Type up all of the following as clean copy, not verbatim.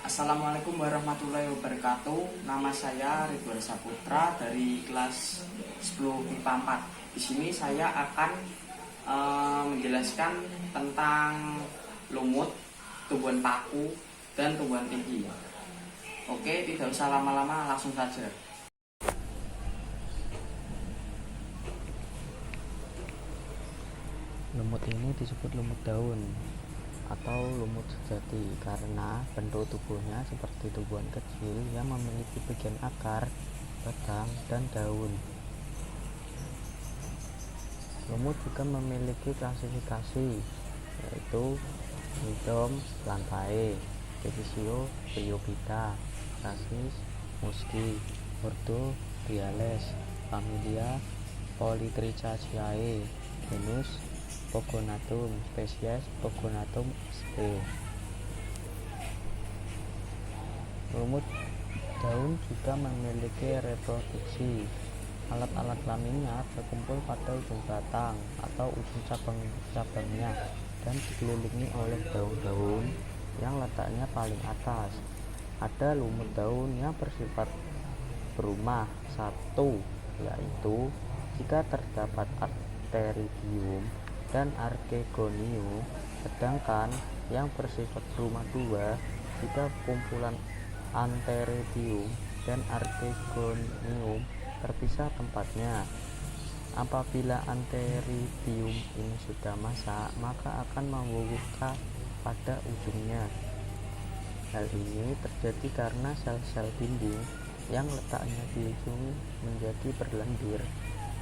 Assalamualaikum warahmatullahi wabarakatuh. Nama saya Ridwan Saputra dari kelas 10 IPA 4. Di sini saya akan menjelaskan tentang lumut, tumbuhan paku, dan tumbuhan tinggi. Oke, tidak usah lama-lama, langsung saja. Lumut ini disebut lumut daun atau lumut sejati karena bentuk tubuhnya seperti tumbuhan kecil yang memiliki bagian akar, batang, dan daun. Lumut juga memiliki klasifikasi, yaitu Rhizome Plantae, Division Bryophyta, Rhasis Musci, Ordo Diales, Familia Polytrichaceae, genus Pogonatum, spesies Pogonatum sp. Lumut daun juga memiliki reproduksi. Alat-alat kelaminnya berkumpul pada ujung batang atau ujung cabang-cabangnya dan dikelilingi oleh daun-daun yang letaknya paling atas. Ada lumut daun yang bersifat berumah satu, yaitu jika terdapat Arteridium dan Archegonium, sedangkan yang bersifat berumah dua jika kumpulan Antheridium dan Archegonium terpisah tempatnya. Apabila Antheridium ini sudah masak, maka akan membuka pada ujungnya. Hal ini terjadi karena sel-sel dinding yang letaknya di ujung menjadi berlendir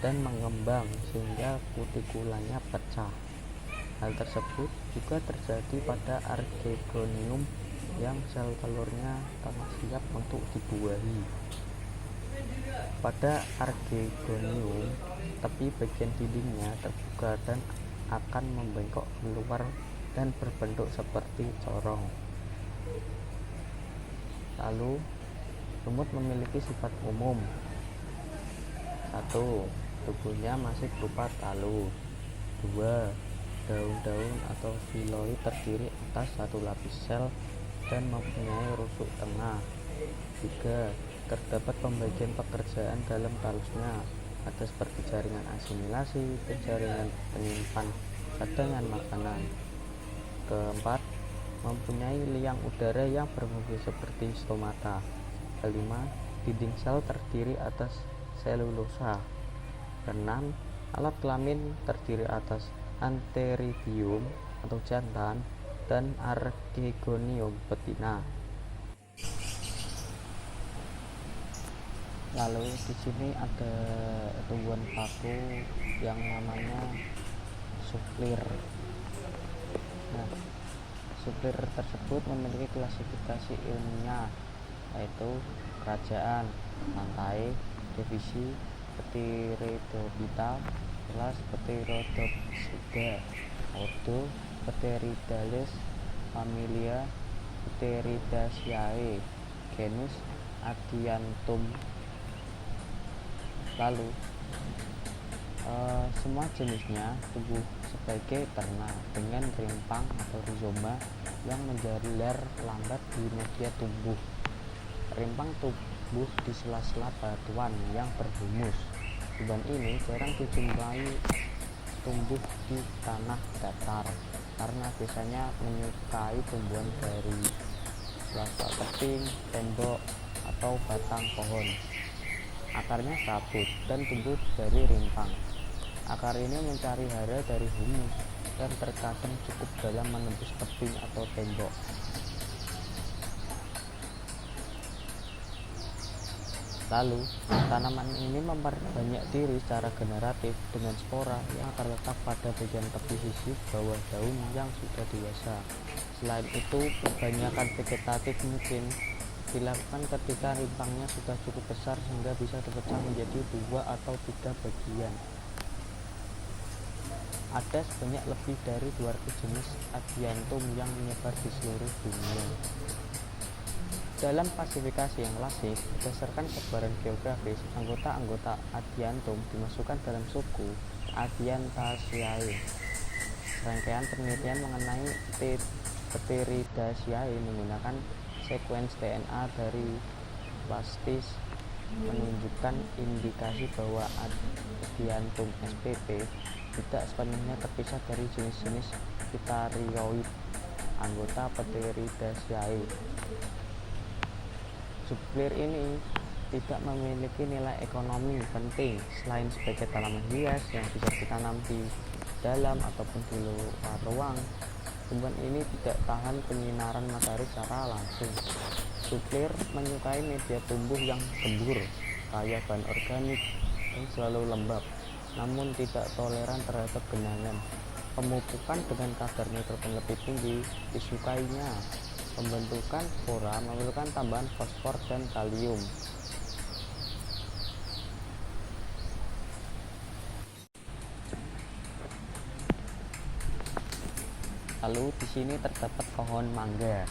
dan mengembang sehingga kutikulanya pecah. Hal tersebut juga terjadi pada Archegonium yang sel telurnya tengah siap untuk dibuahi. Pada Archegonium, tepi bagian dindingnya terbuka dan akan membengkok keluar dan berbentuk seperti corong. Lalu, lumut memiliki sifat umum. 1. Tubuhnya masih berupa talus. 2. Daun-daun atau filoid terdiri atas satu lapis sel dan mempunyai rusuk tengah. 3. Terdapat pembagian pekerjaan dalam talusnya, ada seperti jaringan asimilasi dan jaringan penyimpan cadangan makanan. 4. Mempunyai liang udara yang berfungsi seperti stomata. 5. Dinding sel terdiri atas selulosa. 6. Alat kelamin terdiri atas Antheridium atau jantan dan Archegonium betina. Lalu di sini ada tumbuhan paku yang namanya suplir. Nah, suplir tersebut memiliki klasifikasi ilmiah, yaitu kerajaan, Plantae, divisi Pteridophyta, kelas Pteridopsida, ordo Pteridales, familia Pteridaceae, genus Adiantum. Lalu semua jenisnya tumbuh sebagai ternak dengan rimpang atau rizoma yang menjalar lambat di media tumbuh. Rimpang tumbuh di sela-sela batuan yang berhumus. Tumbuhan ini jarang dijumpai tumbuh di tanah datar karena biasanya menyukai tumbuhan dari sela-sela tebing, tembok, atau batang pohon. Akarnya serabut dan tumbuh dari rimpang. Akar ini mencari hara dari humus dan terkadang cukup dalam menembus tebing atau tembok. Lalu, tanaman ini memperbanyak diri secara generatif dengan spora yang terletak pada bagian tepi sisi bawah daun yang sudah dewasa. Selain itu, perbanyakan vegetatif mungkin dilakukan ketika rimpangnya sudah cukup besar sehingga bisa dipecah menjadi 2 atau 3 bagian. Ada sebanyak lebih dari 200 jenis Adiantum yang menyebar di seluruh dunia. Dalam klasifikasi yang klasik, berdasarkan sebaran geografis, anggota-anggota Adiantum dimasukkan dalam suku Adiantaceae. Rangkaian penelitian mengenai Pteridaceae menggunakan sekuens DNA dari plastis menunjukkan indikasi bahwa adiantum spp tidak sepenuhnya terpisah dari jenis-jenis Pitarioid anggota Pteridaceae. Suplir ini tidak memiliki nilai ekonomi penting selain sebagai tanaman hias yang bisa ditanam di dalam ataupun di luar ruang. Tumbuhan ini tidak tahan penyinaran matahari secara langsung. Suplir menyukai media tumbuh yang gembur, kaya bahan organik, dan selalu lembab, namun tidak toleran terhadap genangan. Pemupukan dengan kadar nitrogen lebih tinggi disukainya. Pembentukan spora memerlukan tambahan fosfor dan kalium. Lalu di sini terdapat pohon mangga.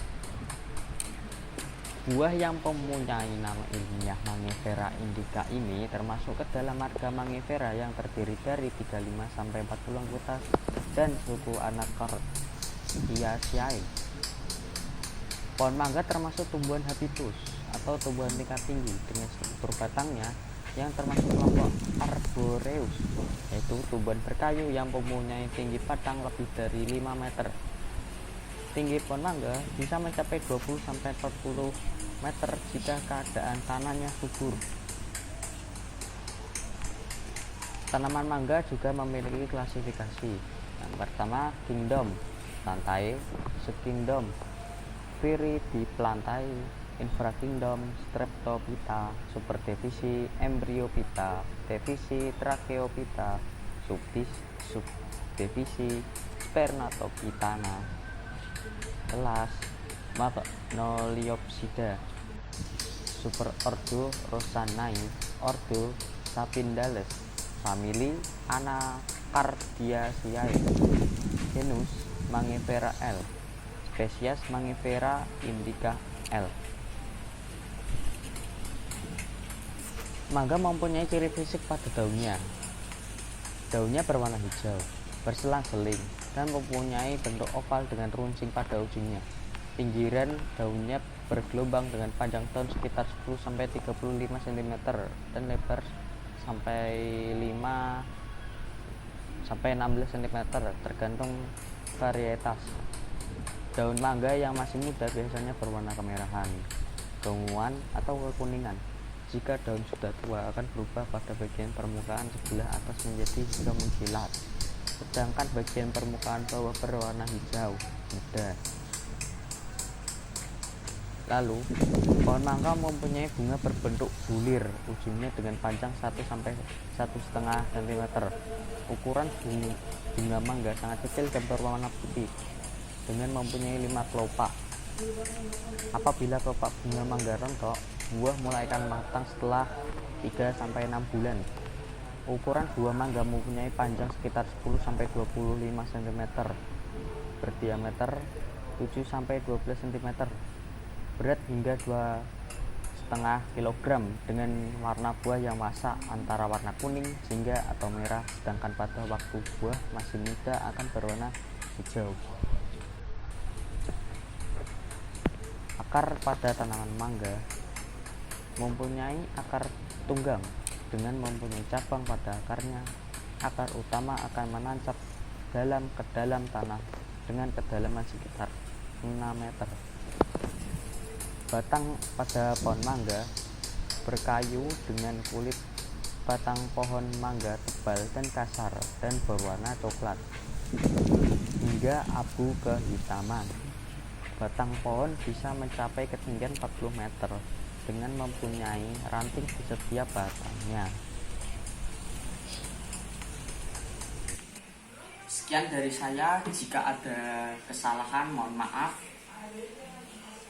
Buah yang mempunyai nama ilmiah Mangifera indica ini termasuk ke dalam marga Mangifera yang terdiri dari 35 sampai 40 anggota dan suku Anacardiaceae. Pohon mangga termasuk tumbuhan habitus atau tumbuhan tingkat tinggi dengan struktur batangnya yang termasuk kelompok Arboreus, yaitu tumbuhan berkayu yang mempunyai tinggi batang lebih dari 5 meter. Tinggi pohon mangga bisa mencapai 20 sampai 40 meter jika keadaan tanahnya subur. Tanaman mangga juga memiliki klasifikasi. Yang pertama, kingdom, plantae, subkingdom, Viridiplantae, infrakingdom, Streptophyta, superdivisi Embryophyta, divisi Tracheophyta, subdivisi Spernatophytana, kelas Magnoliopsida, superordo Rosanae, ordo Sapindales, famili Anacardiaceae, genus Mangifera L, spesies Mangifera indica L. Mangga mempunyai ciri fisik pada daunnya. Daunnya berwarna hijau, berselang-seling, dan mempunyai bentuk oval dengan runcing pada ujungnya. Pinggiran daunnya bergelombang dengan panjang daun sekitar 10 sampai 35 cm dan lebar sampai 5 sampai 16 cm tergantung varietas. Daun mangga yang masih muda biasanya berwarna kemerahan, keunguan, atau kekuningan. Jika daun sudah tua akan berubah pada bagian permukaan sebelah atas menjadi hijau mengkilat, sedangkan bagian permukaan bawah berwarna hijau muda. Lalu, pohon mangga mempunyai bunga berbentuk bulir, ujungnya dengan panjang 1 sampai 1,5 cm. Ukuran bunga mangga sangat kecil dan berwarna putih, dengan mempunyai 5 kelopak. Apabila kelopak bunga mangga rontok, buah mulai akan matang setelah 3 sampai 6 bulan. Ukuran buah mangga mempunyai panjang sekitar 10 sampai 25 cm, berdiameter 7 sampai 12 cm, berat hingga 2,5 kg, dengan warna buah yang masak antara warna kuning, jingga, atau merah, sedangkan pada waktu buah masih muda akan berwarna hijau. Akar pada tanaman mangga mempunyai akar tunggang dengan mempunyai cabang pada akarnya. Akar utama akan menancap ke dalam tanah dengan kedalaman sekitar 6 meter. Batang pada pohon mangga berkayu dengan kulit batang pohon mangga tebal dan kasar dan berwarna coklat hingga abu kehitaman. Batang pohon bisa mencapai ketinggian 40 meter dengan mempunyai ranting di setiap batangnya. Sekian dari saya, jika ada kesalahan mohon maaf.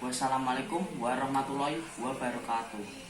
Wassalamualaikum warahmatullahi wabarakatuh.